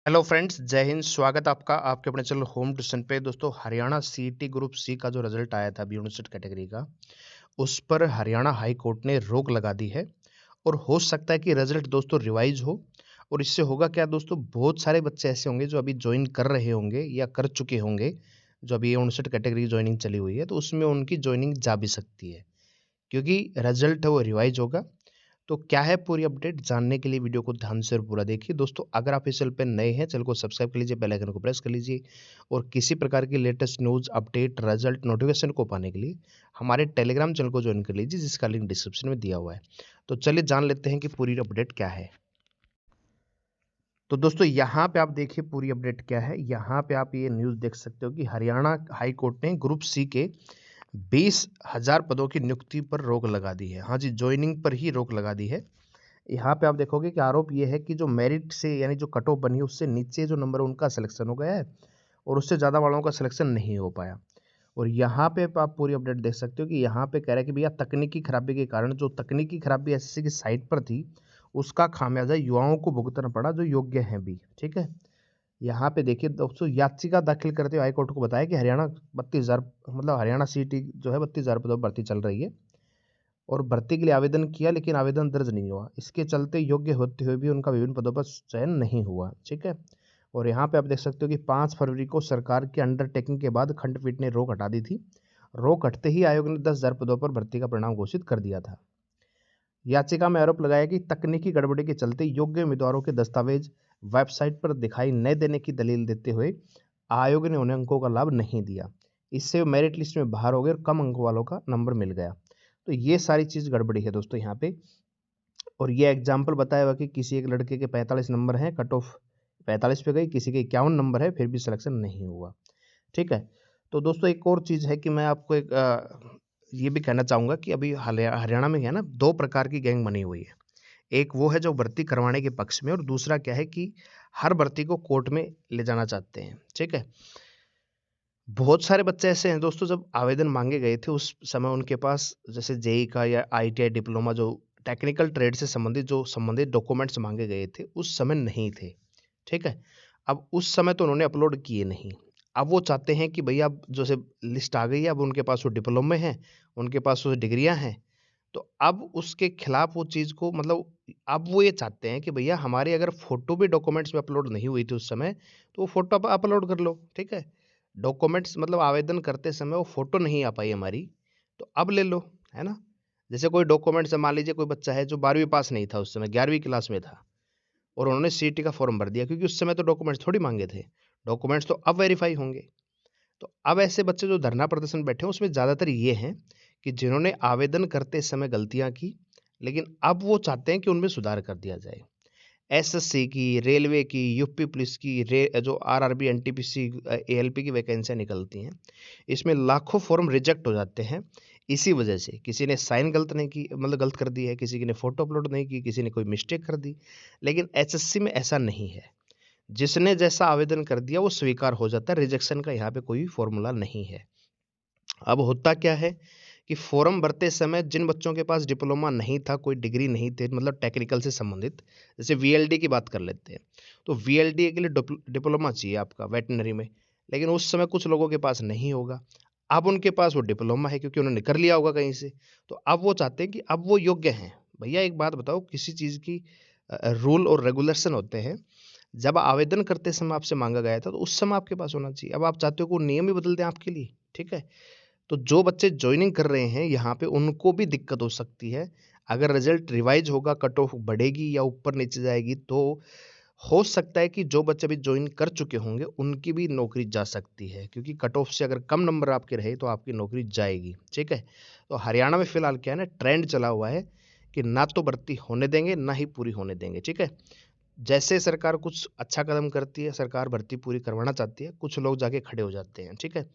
Hello friends, जय हिंद। स्वागत आपका आपके अपने चैनल होम ट्यूशन पे। दोस्तों, हरियाणा सीईटी ग्रुप सी का जो रिजल्ट आया था बी 59 कैटेगरी का, उस पर हरियाणा हाई कोर्ट ने रोक लगा दी है। और हो सकता है कि रिजल्ट दोस्तों रिवाइज हो। और इससे होगा क्या दोस्तों, बहुत सारे बच्चे ऐसे होंगे जो अभी ज्वाइन कर रहे होंगे या कर चुके होंगे, जो अभी 59 कैटेगरी की ज्वाइनिंग चली हुई है, तो उसमें उनकी ज्वाइनिंग जा भी सकती है, क्योंकि रिजल्ट है वो रिवाइज होगा। तो क्या है पूरी अपडेट, जानने के लिए वीडियो को ध्यान से और पूरा देखिए। दोस्तों, अगर आप इस चैनल पर नए हैं, चैनल को सब्सक्राइब कर लीजिए, बेल आइकन को प्रेस कर लीजिए। और किसी प्रकार की latest news update result notification को पाने के लिए हमारे टेलीग्राम चैनल को ज्वाइन कर लीजिए, जिसका लिंक डिस्क्रिप्शन में दिया हुआ है। तो चलिए जान लेते हैं कि पूरी अपडेट क्या है। तो दोस्तों, यहाँ पे आप देखिए पूरी अपडेट क्या है। यहाँ पे आप ये न्यूज़ देख सकते हो कि हरियाणा हाई कोर्ट ने ग्रुप सी के 20,000 पदों की नियुक्ति पर रोक लगा दी है। हाँ जी, ज्वाइनिंग पर ही रोक लगा दी है। यहाँ पे आप देखोगे कि आरोप ये है कि जो मेरिट से यानी जो कट ऑफ बनी है, उससे नीचे जो नंबर है उनका सिलेक्शन हो गया है और उससे ज़्यादा वालों का सिलेक्शन नहीं हो पाया। और यहाँ पे आप पूरी अपडेट देख सकते हो कि यहाँ पे कह रहा है कि भैया तकनीकी खराबी के कारण, जो तकनीकी खराबी एसएससी की साइट पर थी, उसका खामियाजा युवाओं को भुगतना पड़ा जो योग्य हैं भी। ठीक है, यहाँ पे देखिए दोस्तों, याचिका दाखिल करते हुए हाईकोर्ट को बताया कि हरियाणा 32,000 मतलब हरियाणा सीटी जो है 32,000 पदों पर भर्ती चल रही है और भर्ती के लिए आवेदन किया, लेकिन आवेदन दर्ज नहीं हुआ। इसके चलते योग्य होते हुए भी उनका विभिन्न पदों पर चयन नहीं हुआ। ठीक है, और यहाँ पे आप देख सकते हो कि 5 फरवरी को सरकार की अंडरटेकिंग के बाद खंडपीठ ने रोक हटा दी थी। रोक हटते ही आयोग ने 10,000 पदों पर भर्ती का परिणाम घोषित कर दिया था। याचिका में आरोप लगाया कि तकनीकी गड़बड़ी के चलते योग्य उम्मीदवारों के दस्तावेज वेबसाइट पर दिखाई न देने की दलील देते हुए आयोग ने उन्हें अंकों का लाभ नहीं दिया। इससे वो मेरिट लिस्ट में बाहर हो गए और कम अंक वालों का नंबर मिल गया। तो ये सारी चीज़ गड़बड़ी है दोस्तों यहाँ पे। और ये एग्जाम्पल बताया हुआ कि किसी एक लड़के के 45 नंबर हैं, कट ऑफ 45 पे गई, किसी के 51 नंबर है, फिर भी सिलेक्शन नहीं हुआ। ठीक है, तो दोस्तों एक और चीज़ है कि मैं आपको एक ये भी कहना चाहूँगा कि अभी हरियाणा में है ना, दो प्रकार की गैंग बनी हुई है। एक वो है जो भर्ती करवाने के पक्ष में, और दूसरा क्या है कि हर भर्ती को कोर्ट में ले जाना चाहते हैं। ठीक है, बहुत सारे बच्चे ऐसे हैं दोस्तों, जब आवेदन मांगे गए थे उस समय उनके पास जैसे जेई का या आईटीआई डिप्लोमा, जो टेक्निकल ट्रेड से संबंधित जो संबंधित डॉक्यूमेंट्स मांगे गए थे, उस समय नहीं थे। ठीक है, अब उस समय तो उन्होंने अपलोड किए नहीं। अब वो चाहते हैं कि भैया अब जैसे लिस्ट आ गई है, अब उनके पास वो डिप्लोमे हैं, उनके पास वो डिग्रियां हैं, तो अब उसके खिलाफ वो चीज़ को मतलब अब वो ये चाहते हैं कि भैया हमारी अगर फोटो भी डॉक्यूमेंट्स में अपलोड नहीं हुई थी उस समय, तो वो फोटो अपलोड कर लो। ठीक है, डॉक्यूमेंट्स मतलब आवेदन करते समय वो फोटो नहीं आ पाई हमारी, तो अब ले लो, है ना। जैसे कोई डॉक्यूमेंट्स, मान लीजिए कोई बच्चा है जो 12वीं पास नहीं था, उस समय 11वीं क्लास में था और उन्होंने सीईटी का फॉर्म भर दिया, क्योंकि उस समय तो डॉक्यूमेंट्स थोड़ी मांगे थे, डॉक्यूमेंट्स तो अब वेरीफाई होंगे। तो अब ऐसे बच्चे जो धरना प्रदर्शन बैठे हैं, उसमें ज़्यादातर ये हैं कि जिन्होंने आवेदन करते समय गलतियां की, लेकिन अब वो चाहते हैं कि उनमें सुधार कर दिया जाए। एसएससी की, रेलवे की, यूपी पुलिस की, जो आरआरबी, एनटीपीसी, एएलपी की वैकेंसियां निकलती हैं, इसमें लाखों फॉर्म रिजेक्ट हो जाते हैं। इसी वजह से किसी ने साइन गलत नहीं की, मतलब गलत कर दी है, किसी ने फोटो अपलोड नहीं की, किसी ने कोई मिस्टेक कर दी। लेकिन एसएससी में ऐसा नहीं है, जिसने जैसा आवेदन कर दिया वो स्वीकार हो जाता है। रिजेक्शन का यहाँ पे कोई फॉर्मूला नहीं है। अब होता क्या है कि फॉर्म भरते समय जिन बच्चों के पास डिप्लोमा नहीं था, कोई डिग्री नहीं थे, मतलब टेक्निकल से संबंधित, जैसे वीएलडी की बात कर लेते हैं, तो वीएलडी के लिए डिप्लोमा चाहिए आपका वेटनरी में, लेकिन उस समय कुछ लोगों के पास नहीं होगा। अब उनके पास वो डिप्लोमा है, क्योंकि उन्होंने कर लिया होगा कहीं से। तो अब वो चाहते हैं कि अब वो योग्य हैं। भैया एक बात बताओ, किसी चीज़ की रूल और रेगुलेशन होते हैं। जब आवेदन करते समय आपसे मांगा गया था, तो उस समय आपके पास होना चाहिए। अब आप चाहते हो कि वो नियम ही बदल दें आपके लिए। ठीक है, तो जो बच्चे जॉइनिंग कर रहे हैं यहाँ पे, उनको भी दिक्कत हो सकती है। अगर रिजल्ट रिवाइज होगा, कट ऑफ बढ़ेगी या ऊपर नीचे जाएगी, तो हो सकता है कि जो बच्चे अभी ज्वाइन कर चुके होंगे उनकी भी नौकरी जा सकती है, क्योंकि कट ऑफ से अगर कम नंबर आपके रहे तो आपकी नौकरी जाएगी। ठीक है, तो हरियाणा में फिलहाल क्या है ना, ट्रेंड चला हुआ है कि ना तो भर्ती होने देंगे, ना ही पूरी होने देंगे। ठीक है, जैसे सरकार कुछ अच्छा कदम करती है, सरकार भर्ती पूरी करवाना चाहती है, कुछ लोग जाके खड़े हो जाते हैं। ठीक है,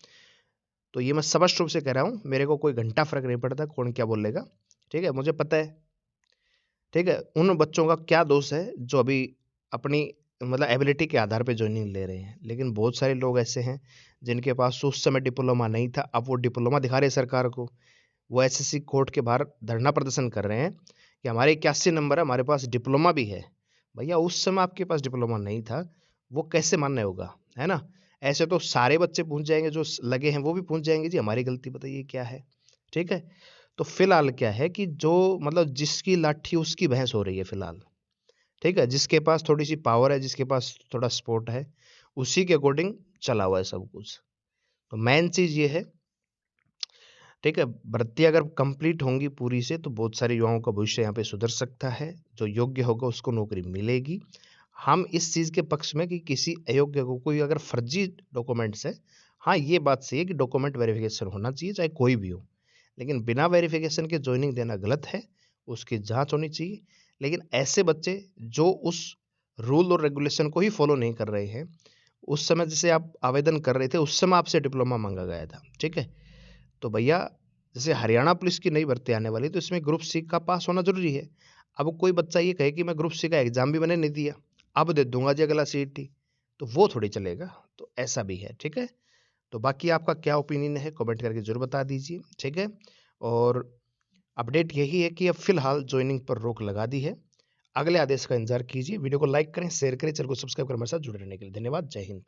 तो ये मैं स्पष्ट रूप से कह रहा हूँ, मेरे को कोई घंटा फर्क नहीं पड़ता कौन क्या बोलेगा। ठीक है, मुझे पता है। ठीक है, उन बच्चों का क्या दोष है जो अभी अपनी मतलब एबिलिटी के आधार पे ज्वाइनिंग ले रहे हैं, लेकिन बहुत सारे लोग ऐसे हैं जिनके पास उस समय डिप्लोमा नहीं था, अब वो डिप्लोमा दिखा रहे हैं सरकार को। वो एसएससी कोर्ट के बाहर धरना प्रदर्शन कर रहे हैं कि हमारे 81 नंबर है, हमारे पास डिप्लोमा भी है। भैया उस समय आपके पास डिप्लोमा नहीं था, वो कैसे मान्य होगा, है ना? ऐसे तो सारे बच्चे पूछ जाएँगे, जो लगे हैं वो भी पूछ जाएँगे, जी हमारी गलती बताइए क्या है? ठीक है? तो फिलहाल क्या है कि जो मतलब जिसकी लाठी उसकी भैंस हो रही है फिलहाल, ठीक है? जिसके पास थोड़ी-सी पावर है, जिसके पास थोड़ा सपोर्ट है, उसी के अकॉर्डिंग चला हुआ है सब कुछ। तो मेन चीज़ ये है, ठीक है? भर्ती अगर कंप्लीट होंगी पूरी से तो बहुत सारे युवाओं का भविष्य यहाँ पे सुधर सकता है, जो योग्य होगा उसको नौकरी मिलेगी। हम इस चीज़ के पक्ष में कि किसी अयोग्य को कोई अगर फर्जी डॉक्यूमेंट्स है, हाँ, ये बात सही है कि डॉक्यूमेंट वेरिफिकेशन होना चाहिए, चाहे कोई भी हो। लेकिन बिना वेरिफिकेशन के जॉइनिंग देना गलत है, उसकी जाँच होनी चाहिए। लेकिन ऐसे बच्चे जो उस रूल और रेगुलेशन को ही फॉलो नहीं कर रहे हैं, उस समय जैसे आप आवेदन कर रहे थे, उस समय आपसे डिप्लोमा माँगा गया था, ठीक है? तो भैया, जैसे हरियाणा पुलिस की नई भर्ती आने वाली है, तो इसमें ग्रुप सी का पास होना ज़रूरी है। अब कोई बच्चा ये कहे कि मैं ग्रुप सी का एग्ज़ाम भी मैंने नहीं दिया, अब दे दूँगा जी अगला सीईटी, तो वो थोड़ी चलेगा। तो ऐसा भी है, ठीक है? तो बाकी आपका क्या ओपिनियन है, कमेंट करके ज़रूर बता दीजिए, ठीक है? और अपडेट यही है कि अब फ़िलहाल जॉइनिंग पर रोक लगा दी है। अगले आदेश का इंतज़ार कीजिए। वीडियो को लाइक करें, शेयर करें, चैनल को सब्सक्राइब कर हमारे साथ जुड़े रहने के लिए धन्यवाद। जय हिंद।